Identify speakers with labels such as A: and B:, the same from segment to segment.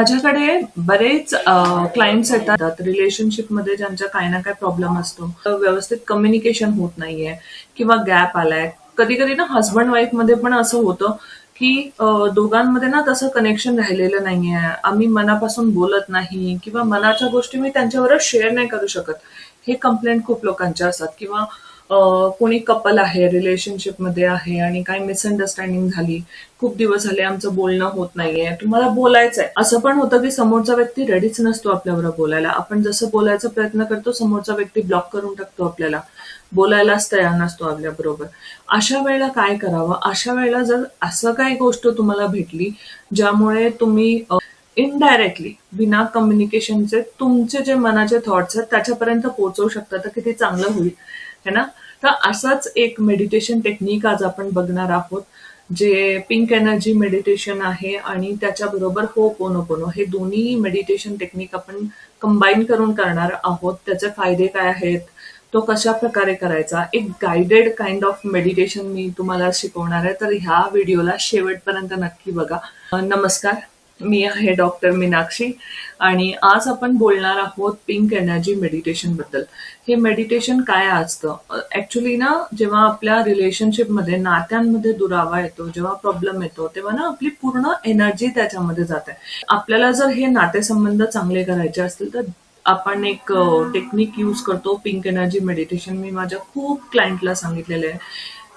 A: माझ्याकडे बरेच क्लायंट्स येतात रिलेशनशिपमध्ये ज्यांच्या काही ना काही प्रॉब्लेम असतो. व्यवस्थित कम्युनिकेशन होत नाहीये किंवा गॅप आलाय. कधी कधी ना हस्बंड वाईफ मध्ये पण असं होतं की दोघांमध्ये ना तसं कनेक्शन राहिलेलं नाहीये. आम्ही मनापासून बोलत नाही किंवा मनाच्या गोष्टी मी त्यांच्याबरोबर शेअर नाही करू शकत. हे कंप्लेंट खूप लोकांच्या असतात. किंवा कोणी कपल आहे, रिलेशनशिप मध्ये आहे आणि काही मिसअंडरस्टँडिंग झाली, खूप दिवस झाले आमचं बोलणं होत नाहीये, तुम्हाला बोलायचंय. असं पण होतं की समोरचा व्यक्ती रेडीच नसतो आपल्याबरोबर बोलायला. आपण जसं बोलायचा प्रयत्न करतो, समोरचा व्यक्ती ब्लॉक करून टाकतो, आपल्याला बोलायलाच तयार नसतो आपल्या बरोबर. अशा वेळेला काय करावं? अशा वेळेला जर असं काही गोष्ट तुम्हाला भेटली ज्यामुळे तुम्ही इनडायरेक्टली बिना कम्युनिकेशनचे तुमचे जे मनाचे थॉट्स आहेत त्याच्यापर्यंत पोहोचवू शकता, तर किती चांगलं होईल, है ना? तर असाच एक मेडिटेशन टेक्निक आज आपण बघणार आहोत, जे पिंक एनर्जी मेडिटेशन आहे आणि त्याच्याबरोबर होपोनोपोनो हे दोन्ही मेडिटेशन टेक्निक आपण कंबाईन करून करणार आहोत. त्याचे फायदे काय आहेत, तो कशा प्रकारे करायचा, एक गायडेड काइंड ऑफ मेडिटेशन मी तुम्हाला शिकवणार आहे. तर ह्या व्हिडिओला शेवटपर्यंत नक्की बघा. नमस्कार, मी आहे डॉक्टर मीनाक्षी आणि आज आपण बोलणार आहोत पिंक एनर्जी मेडिटेशन बद्दल. हे मेडिटेशन काय असतं? ऍक्च्युली ना, जेव्हा आपल्या रिलेशनशिपमध्ये नात्यांमध्ये दुरावा येतो, जेव्हा प्रॉब्लेम येतो, तेव्हा ना आपली पूर्ण एनर्जी त्याच्यामध्ये जाते. आपल्याला जर हे नातेसंबंध चांगले करायचे असतील तर आपण एक टेक्निक यूज करतो, पिंक एनर्जी मेडिटेशन. मी माझ्या खूप क्लायंटला सांगितलेलं आहे.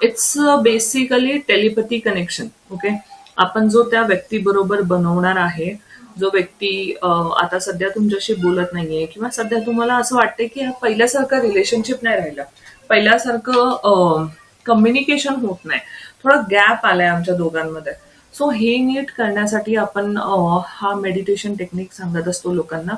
A: It's basically telepathy connection. Okay, आपण जो त्या व्यक्तीबरोबर बनवणार आहे, जो व्यक्ती आता सध्या तुमच्याशी बोलत नाहीये किंवा सध्या तुम्हाला असं वाटतंय की पहिल्यासारखं रिलेशनशिप नाही राहिलं, पहिल्यासारखं कम्युनिकेशन होत नाही, थोडा गॅप आलाय आमच्या दोघांमध्ये. सो हे नीट करण्यासाठी आपण हा मेडिटेशन टेक्निक सांगत असतो लोकांना.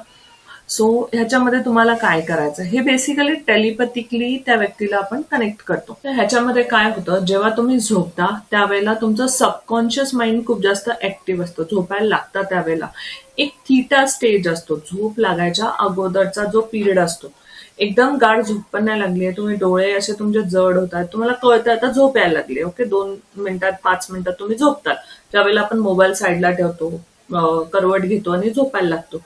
A: सो ह्याच्यामध्ये तुम्हाला काय करायचं, हे बेसिकली टेलिपॅथिकली त्या व्यक्तीला आपण कनेक्ट करतो. तर ह्याच्यामध्ये काय होतं, जेव्हा तुम्ही झोपता त्यावेळेला तुमचं सबकॉन्शियस माइंड खूप जास्त ऍक्टिव्ह असतं. झोपायला लागतं त्यावेळेला एक थीटा स्टेज असतो, झोप लागायच्या अगोदरचा जो पिरियड असतो. एकदम गाढ झोप पण नाही लागली आहे, तुम्ही डोळे असे तुमचे जड होत आहेत, तुम्हाला कळतं आता झोप यायला लागली. ओके, 2 मिनिटात 5 मिनिटात तुम्ही झोपतात. ज्यावेळेला आपण मोबाईल साईडला ठेवतो, करवट घेतो आणि झोपायला लागतो,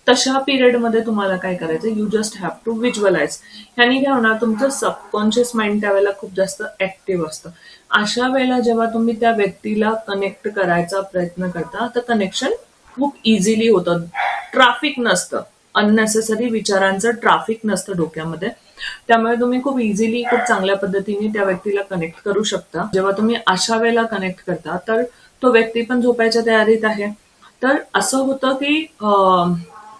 A: तशा पिरियडमध्ये तुम्हाला काय करायचं, you just have to visualise. ह्यानी काय होणार, तुमचं सबकॉन्शियस माइंड त्यावेळेला खूप जास्त ऍक्टिव्ह असतं. अशा वेळेला जेव्हा तुम्ही त्या व्यक्तीला कनेक्ट करायचा प्रयत्न करता, तर कनेक्शन खूप इझिली होतं. ट्रॅफिक नसतं, अननेसेसरी विचारांचं ट्रॅफिक नसतं डोक्यामध्ये. त्यामुळे तुम्ही खूप इझिली, खूप चांगल्या पद्धतीने त्या व्यक्तीला कनेक्ट करू शकता. जेव्हा तुम्ही अशा वेळेला कनेक्ट करता तर तो व्यक्ती पण झोपायच्या तयारीत आहे. तर असं होतं की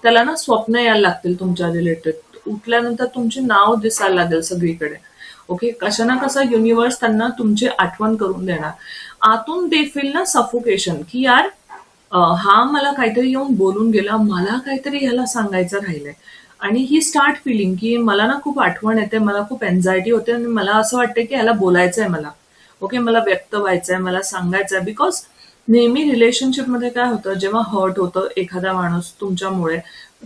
A: त्याला ना स्वप्न यायला लागतील तुमच्या रिलेटेड. उठल्यानंतर तुमचे नाव दिसायला लागेल सगळीकडे. ओके, कशा ना कसा युनिव्हर्स त्यांना तुमची आठवण करून देणार. आतून दे फील ना सफोकेशन, की यार हा मला काहीतरी येऊन बोलून गेला, मला काहीतरी ह्याला सांगायचं राहिलंय. आणि ही स्टार्ट फिलिंग की मला ना खूप आठवण येते, मला खूप एन्झायटी होते आणि मला असं वाटतंय की ह्याला बोलायचंय मला. ओके, मला व्यक्त व्हायचंय, मला सांगायचंय. बिकॉज नेहमी रिलेशनशिपमध्ये काय होतं, जेव्हा हर्ट होतं एखादा माणूस तुमच्यामुळे,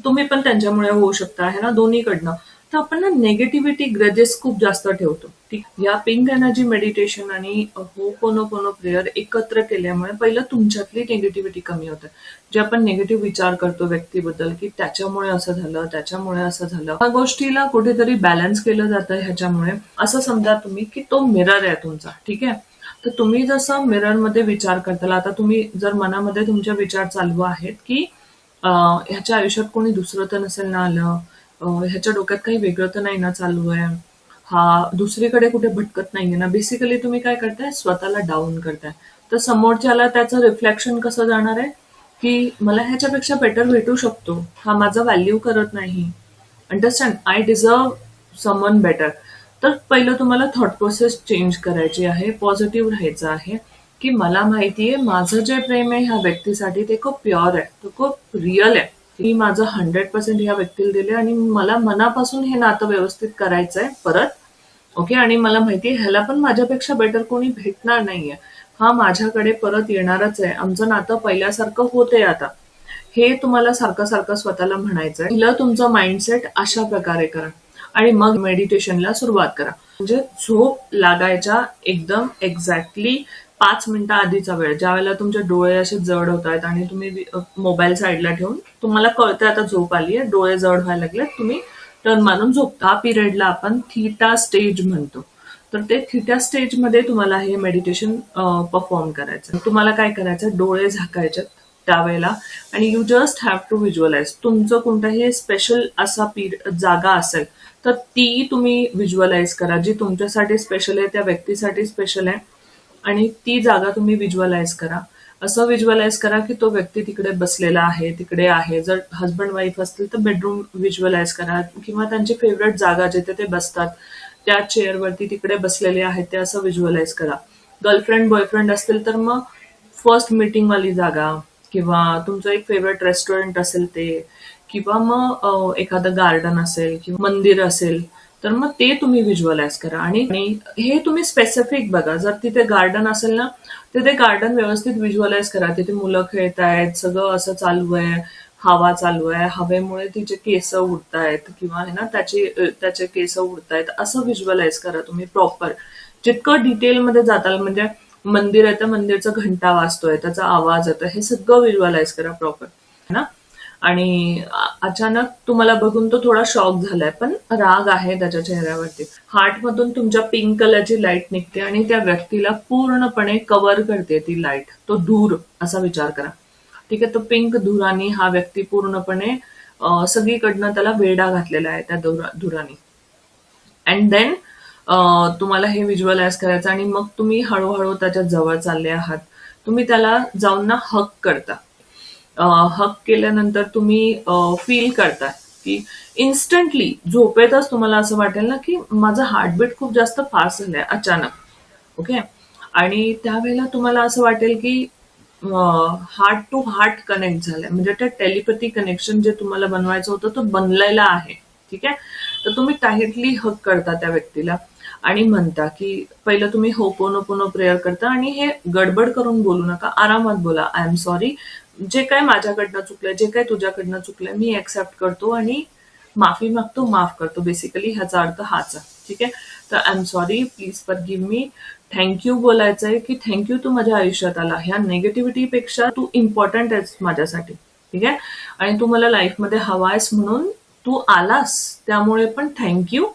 A: तुम्ही पण त्यांच्यामुळे होऊ शकता, है ना, दोन्हीकडनं. तर आपण ना नेगेटिव्हिटी, ग्रजेस खूप जास्त ठेवतो. ठीक, या पिंक एनर्जी मेडिटेशन आणि होपोनोपोनो प्रेयर एकत्र केल्यामुळे पहिलं तुमच्यातली निगेटिव्हिटी कमी होते. जे आपण निगेटिव्ह विचार करतो व्यक्तीबद्दल, की त्याच्यामुळे असं झालं, त्याच्यामुळे असं झालं, या गोष्टीला कुठेतरी बॅलन्स केलं जातं ह्याच्यामुळे. असं समजा तुम्ही की तो मिरर आहे तुमचा, ठीक आहे. तर तुम्ही जसं मिररमध्ये विचार करताल, आता तुम्ही जर मनामध्ये तुमचे विचार चालू आहेत की ह्याच्या आयुष्यात कोणी दुसरं तर नसेल ना आलं, ह्याच्या डोक्यात काही वेगळं तर नाही ना चालू आहे, हा दुसरीकडे कुठे भटकत नाहीये ना, बेसिकली तुम्ही काय करताय, स्वतःला डाऊन करताय. तर समोरच्याला त्याचं रिफ्लेक्शन कसं जाणार आहे, की मला ह्याच्यापेक्षा बेटर भेटू शकतो, हा माझा व्हॅल्यू करत नाही. Understand, I deserve someone better. तर पहिलं तुम्हाला थॉट प्रोसेस चेंज करायची आहे, पॉझिटिव्ह राहायचं आहे, की मला माहितीये माझं जे प्रेम आहे ह्या व्यक्तीसाठी ते खूप प्युअर आहे, तो खूप रिअल आहे. मी माझं 100% ह्या व्यक्तीला दिले आणि मला मनापासून हे नातं व्यवस्थित करायचंय परत. ओके, आणि मला माहितीये ह्याला पण माझ्यापेक्षा बेटर कोणी भेटणार नाहीये, हा माझ्याकडे परत येणारच आहे, आमचं नातं पहिल्यासारखं होतंय आता. हे तुम्हाला सारखं सारखं स्वतःला म्हणायचंय. पहिलं तुमचं माइंडसेट अशा प्रकारे करा आणि मग मेडिटेशनला सुरुवात करा. म्हणजे झोप लागायच्या एकदम एक्झॅक्टली 5 मिनिटं आधीचा वेळ, ज्या वेळेला तुमचे डोळे असे जड होत आहेत आणि तुम्ही मोबाईल साईडला ठेवून तुम्हाला कळतंय आता झोप आली आहे, डोळे जड व्हायला लागले, तुम्ही टर्न मारून झोपता. हा पिरियडला आपण थीटा स्टेज म्हणतो. तर ते थीटा स्टेजमध्ये तुम्हाला हे मेडिटेशन परफॉर्म करायचं. तुम्हाला काय करायचं, डोळे झाकायचे त्यावेळेला आणि you just have to visualise. तुमचं कोणताही स्पेशल असा जागा असेल तर ती तुम्ही व्हिज्युअलाइज करा, जी तुमच्यासाठी स्पेशल आहे, त्या व्यक्तीसाठी स्पेशल आहे, आणि ती जागा तुम्ही व्हिज्युअलाइज करा. असं व्हिज्युअलाइज करा की तो व्यक्ती तिकडे बसलेला आहे, तिकडे आहे. जर हस्बंड वाईफ असतील तर बेडरूम व्हिज्युअलाइज करा, किंवा त्यांची फेवरेट जागा जिथे ते बसतात त्या चेअरवरती तिकडे बसलेले आहेत ते असं व्हिज्युअलाइज करा. गर्लफ्रेंड बॉयफ्रेंड असतील तर मग फर्स्ट मीटिंग वाली जागा, किंवा तुमचं एक फेवरेट रेस्टॉरंट असेल ते, किंवा मग एखादं गार्डन असेल किंवा मंदिर असेल तर मग ते तुम्ही व्हिज्युअलाइज करा. आणि हे तुम्ही स्पेसिफिक बघा. जर तिथे गार्डन असेल ना, तर ते गार्डन व्यवस्थित व्हिज्युअलाइज करा. तिथे मुलं खेळत आहेत, सगळं असं चालू आहे, हवा चालू आहे, हवेमुळे तिचे केस उडतायत, किंवा आहे ना त्याचे केस उडतायत, असं व्हिज्युअलाइज करा तुम्ही प्रॉपर. जितकं डिटेलमध्ये जाताल, म्हणजे मंदिर आहे तर मंदिरचा घंटा वाजतोय, त्याचा आवाज येतोय, हे सगळं व्हिज्युअलाइज करा प्रॉपर ना. आणि अचानक तुम्हाला बघून तो थोडा शॉक झालाय, पण राग आहे त्याच्या चेहऱ्यावरती. हार्ट मधून तुमच्या पिंक कलरची लाईट निघते आणि त्या व्यक्तीला पूर्णपणे कव्हर करते ती लाईट. तो धूर असा विचार करा. ठीक आहे, तो पिंक धुराने हा व्यक्ती पूर्णपणे सगळीकडनं त्याला वेढा घातलेला आहे त्या धुराने. अँड देन तुम्हाला हे व्हिज्युअलाइज करायचं, आणि मग तुम्ही हळूहळू त्याच्या जवळ चालले आहात. तुम्ही त्याला जाऊन ना हक करता. हक केल्यानंतर तुम्ही फील करता की इन्स्टंटली झोपेतच तुम्हाला असं वाटेल ना की माझं हार्टबीट खूप जास्त फास्ट झालंय अचानक. ओके. आणि त्यावेळेला तुम्हाला असं वाटेल की हार्ट टू हार्ट कनेक्ट झालंय, म्हणजे ते टेलिपॅथी कनेक्शन जे तुम्हाला बनवायचं होतं तो बनलेला आहे. ठीक आहे. तर तुम्ही टाईटली हक करता त्या व्यक्तीला आणि म्हणता की पहिलं तुम्ही होपोनोपोनो प्रेयर करता, आणि हे गडबड करून बोलू नका, आरामात बोला. आय एम सॉरी, जे काय माझ्याकडनं चुकलंय, जे काय तुझ्याकडनं चुकलंय, मी एक्सेप्ट करतो आणि माफी मागतो, माफ करतो. बेसिकली ह्याचा अर्थ हाच आहे. ठीक आहे. तर I am sorry, please forgive me. Thank you बोलायचंय की थँक्यू तू माझ्या आयुष्यात आला, ह्या नेगेटिव्हिटीपेक्षा तू इम्पॉर्टंट आहेस माझ्यासाठी. ठीक आहे. आणि तू मला लाईफमध्ये हवा आहेस म्हणून तू आलास, त्यामुळे पण थँक्यू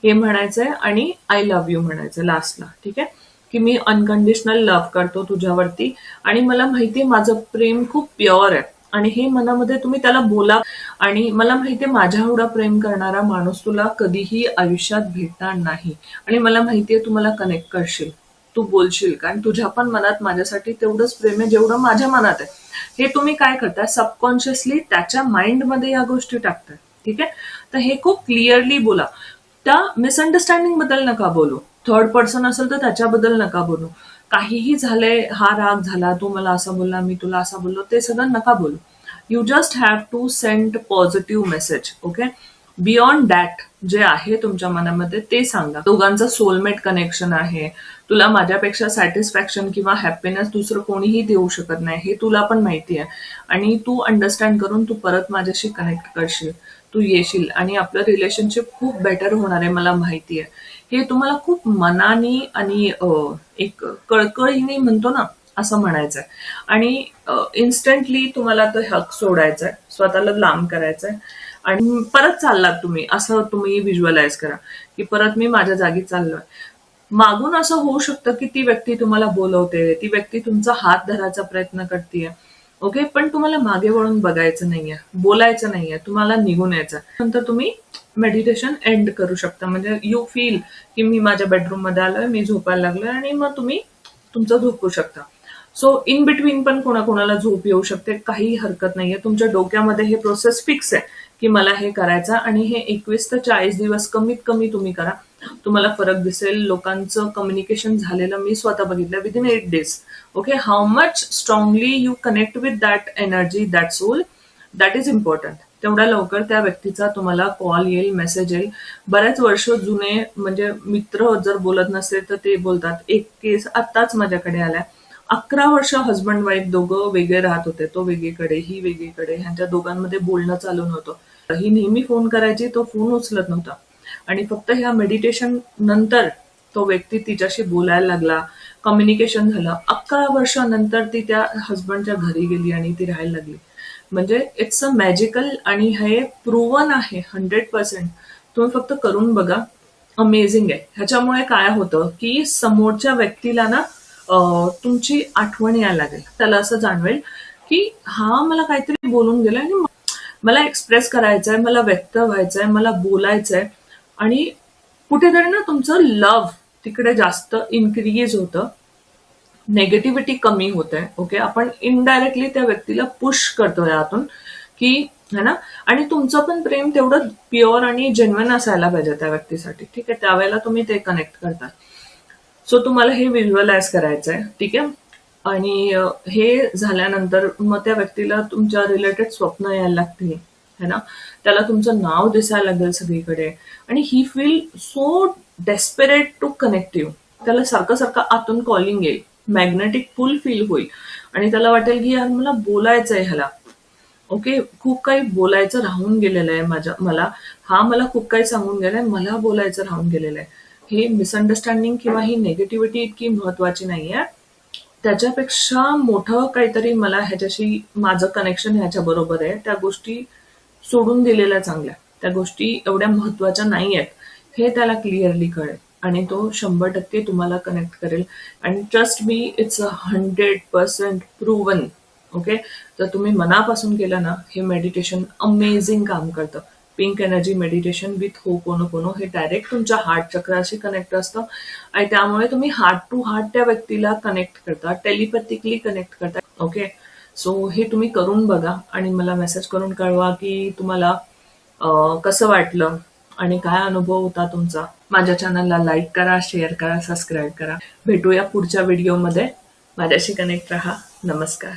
A: हे म्हणायचंय, आणि आय लव्ह यू म्हणायचं लास्टला. ठीक आहे. की मी अनकंडिशनल लव्ह करतो तुझ्यावरती, आणि मला माहितीये माझं प्रेम खूप प्युअर आहे, आणि हे मनामध्ये तुम्ही त्याला बोला. आणि मला माहितीये माझ्या एवढा प्रेम करणारा माणूस तुला कधीही आयुष्यात भेटणार नाही, आणि मला माहितीये तू मला कनेक्ट करशील, तू बोलशील, कारण तुझ्या पण मनात माझ्यासाठी तेवढंच प्रेम आहे जेवढं माझ्या मनात आहे. हे तुम्ही काय करताय, सबकॉन्शियसली त्याच्या माइंडमध्ये या गोष्टी टाकताय. ठीक आहे. तर हे खूप क्लिअरली बोला. त्या मिसअंडरस्टँडिंग बद्दल नका बोलू. थर्ड पर्सन असेल तर त्याच्याबद्दल नका बोलू. काहीही झालंय, हा राग झाला, तू मला असं बोलला, मी तुला असं बोललो, ते सगळं नका बोलू. You just have to send positive message. Okay. Beyond that जे आहे तुमच्या मनामध्ये ते सांगा. दोघांचं सोलमेट कनेक्शन आहे. तुला माझ्यापेक्षा सॅटिस्फॅक्शन किंवा हॅपीनेस दुसरं कोणीही देऊ शकत नाही, हे तुला पण माहिती आहे. आणि तू अंडरस्टँड करून तू परत माझ्याशी कनेक्ट करशील, तू येशील, आणि आपलं रिलेशनशिप खूप बेटर होणार आहे मला माहिती आहे. हे तुम्हाला खूप मनाने आणि एक कळकळीने म्हणतो ना असं म्हणायचंय. आणि इन्स्टंटली तुम्हाला तो हक सोडायचाय, स्वतःला लांब करायचंय, आणि परत चाललात तुम्ही, असं तुम्ही व्हिज्युअलाइज करा की परत मी माझ्या जागी चाललोय. मागून असं होऊ शकतं की ती व्यक्ती तुम्हाला बोलवते, ती व्यक्ती तुमचा हात धरायचा प्रयत्न करते. ओके. पण तुम्हाला मागे वळून बघायचं नाहीये, बोलायचं नाहीये, तुम्हाला निघून यायचं. नंतर तुम्ही मेडिटेशन एंड करू शकता. म्हणजे यू फील की मी माझ्या बेडरूम मध्ये आलोय, मी झोपायला लागलोय, आणि मग तुम्ही तुमचं झोपू शकता. सो इन बिटवीन पण कोणाकोणाला झोप येऊ शकते, काही हरकत नाहीये. तुमच्या डोक्यामध्ये हे प्रोसेस फिक्स आहे की मला हे करायचं, आणि हे 21 ते 40 दिवस कमीत कमी तुम्ही करा. तुम्हाला फरक दिसेल. लोकांचं कम्युनिकेशन झालेलं मी स्वतः बघितलं within 8 days. Okay. How much strongly you connect with that energy, that soul, that is important. तेवढ्या लवकर त्या व्यक्तीचा तुम्हाला कॉल येईल, मेसेज येईल. बऱ्याच वर्ष जुने म्हणजे मित्र जर बोलत नसेल तर ते बोलतात. एक केस आत्ताच माझ्याकडे आलाय. 11 वर्ष हजबंड वाईफ दोघं वेगळे राहत होते. तो वेगळीकडे, ही वेगळीकडे. ह्यांच्या दोघांमध्ये बोलणं चालू नव्हतं. ही नेहमी फोन करायची, तो फोन उचलत नव्हता. आणि फक्त ह्या मेडिटेशन नंतर तो व्यक्ती तिच्याशी बोलायला लागला, कम्युनिकेशन झालं. 11 वर्षानंतर ती त्या हस्बंडच्या घरी गेली आणि ती राहायला लागली. म्हणजे इट्स अ मॅजिकल आणि हे प्रूव्हन आहे 100%. तुम्ही फक्त करून बघा. अमेझिंग आहे. ह्याच्यामुळे काय होतं की समोरच्या व्यक्तीला ना तुमची आठवण यायला लागेल. त्याला असं जाणवेल की हा मला काहीतरी बोलून गेला आणि मला एक्सप्रेस करायचंय, मला व्यक्त व्हायचंय, मला बोलायचंय. आणि कुठेतरी ना तुमचं लव्ह तिकडे जास्त इन्क्रीज होतं. नेगेटिव्हिटी कमी होते. ओके, आपण इनडायरेक्टली त्या व्यक्तीला पुश करतो यातून की है ना. आणि तुमचं पण प्रेम तेवढं प्युअर आणि जेन्युइन असायला पाहिजे त्या व्यक्तीसाठी. ठीक आहे, त्यावेळेला तुम्ही ते कनेक्ट करता. सो तुम्हाला हे व्हिज्युअलाइज करायचंय. ठीक आहे. आणि हे झाल्यानंतर मग त्या व्यक्तीला तुमच्या रिलेटेड स्वप्न यायला लागतील है ना. त्याला तुमचं नाव दिसायला लागेल सगळीकडे आणि ही feel so desperate to connect you. त्याला सारखं सारखं आतून कॉलिंग येईल, मॅग्नेटिक पुल फील होईल आणि त्याला वाटेल की यार मला बोलायचंय ह्याला. ओके, खूप काही बोलायचं राहून गेलेलं आहे मला. हा मला खूप काही सांगून गेलाय, मला बोलायचं राहून गेलेलं आहे. हे मिसअंडरस्टँडिंग किंवा ही नेगेटिव्हिटी इतकी महत्वाची नाहीये. त्याच्यापेक्षा मोठं काहीतरी मला ह्याच्याशी माझं कनेक्शन ह्याच्या बरोबर आहे. त्या गोष्टी सोडून दिलेल्या चांगल्या. त्या गोष्टी एवढ्या महत्वाच्या नाही आहेत हे त्याला क्लिअरली कळेल आणि तो 100% तुम्हाला कनेक्ट करेल. आणि trust me, it's 100% proven. Okay, जर तुम्ही मनापासून केलं ना हे मेडिटेशन अमेझिंग काम करतं. Pink energy meditation with ho'oponopono हे डायरेक्ट तुमच्या हार्ट चक्राशी कनेक्ट असतं आणि त्यामुळे तुम्ही हार्ट टू हार्ट त्या व्यक्तीला कनेक्ट करता, टेलिपॅथिकली कनेक्ट करता. ओके, सो हे तुम्ही करून बघा आणि मला मेसेज करून कळवा की तुम्हाला कसं वाटलं आणि काय अनुभव होता तुमचा. माझ्या चॅनलला लाईक करा, शेअर करा, सबस्क्राईब करा. भेटूया पुढच्या व्हिडिओमध्ये. माझ्याशी कनेक्ट राहा. नमस्कार.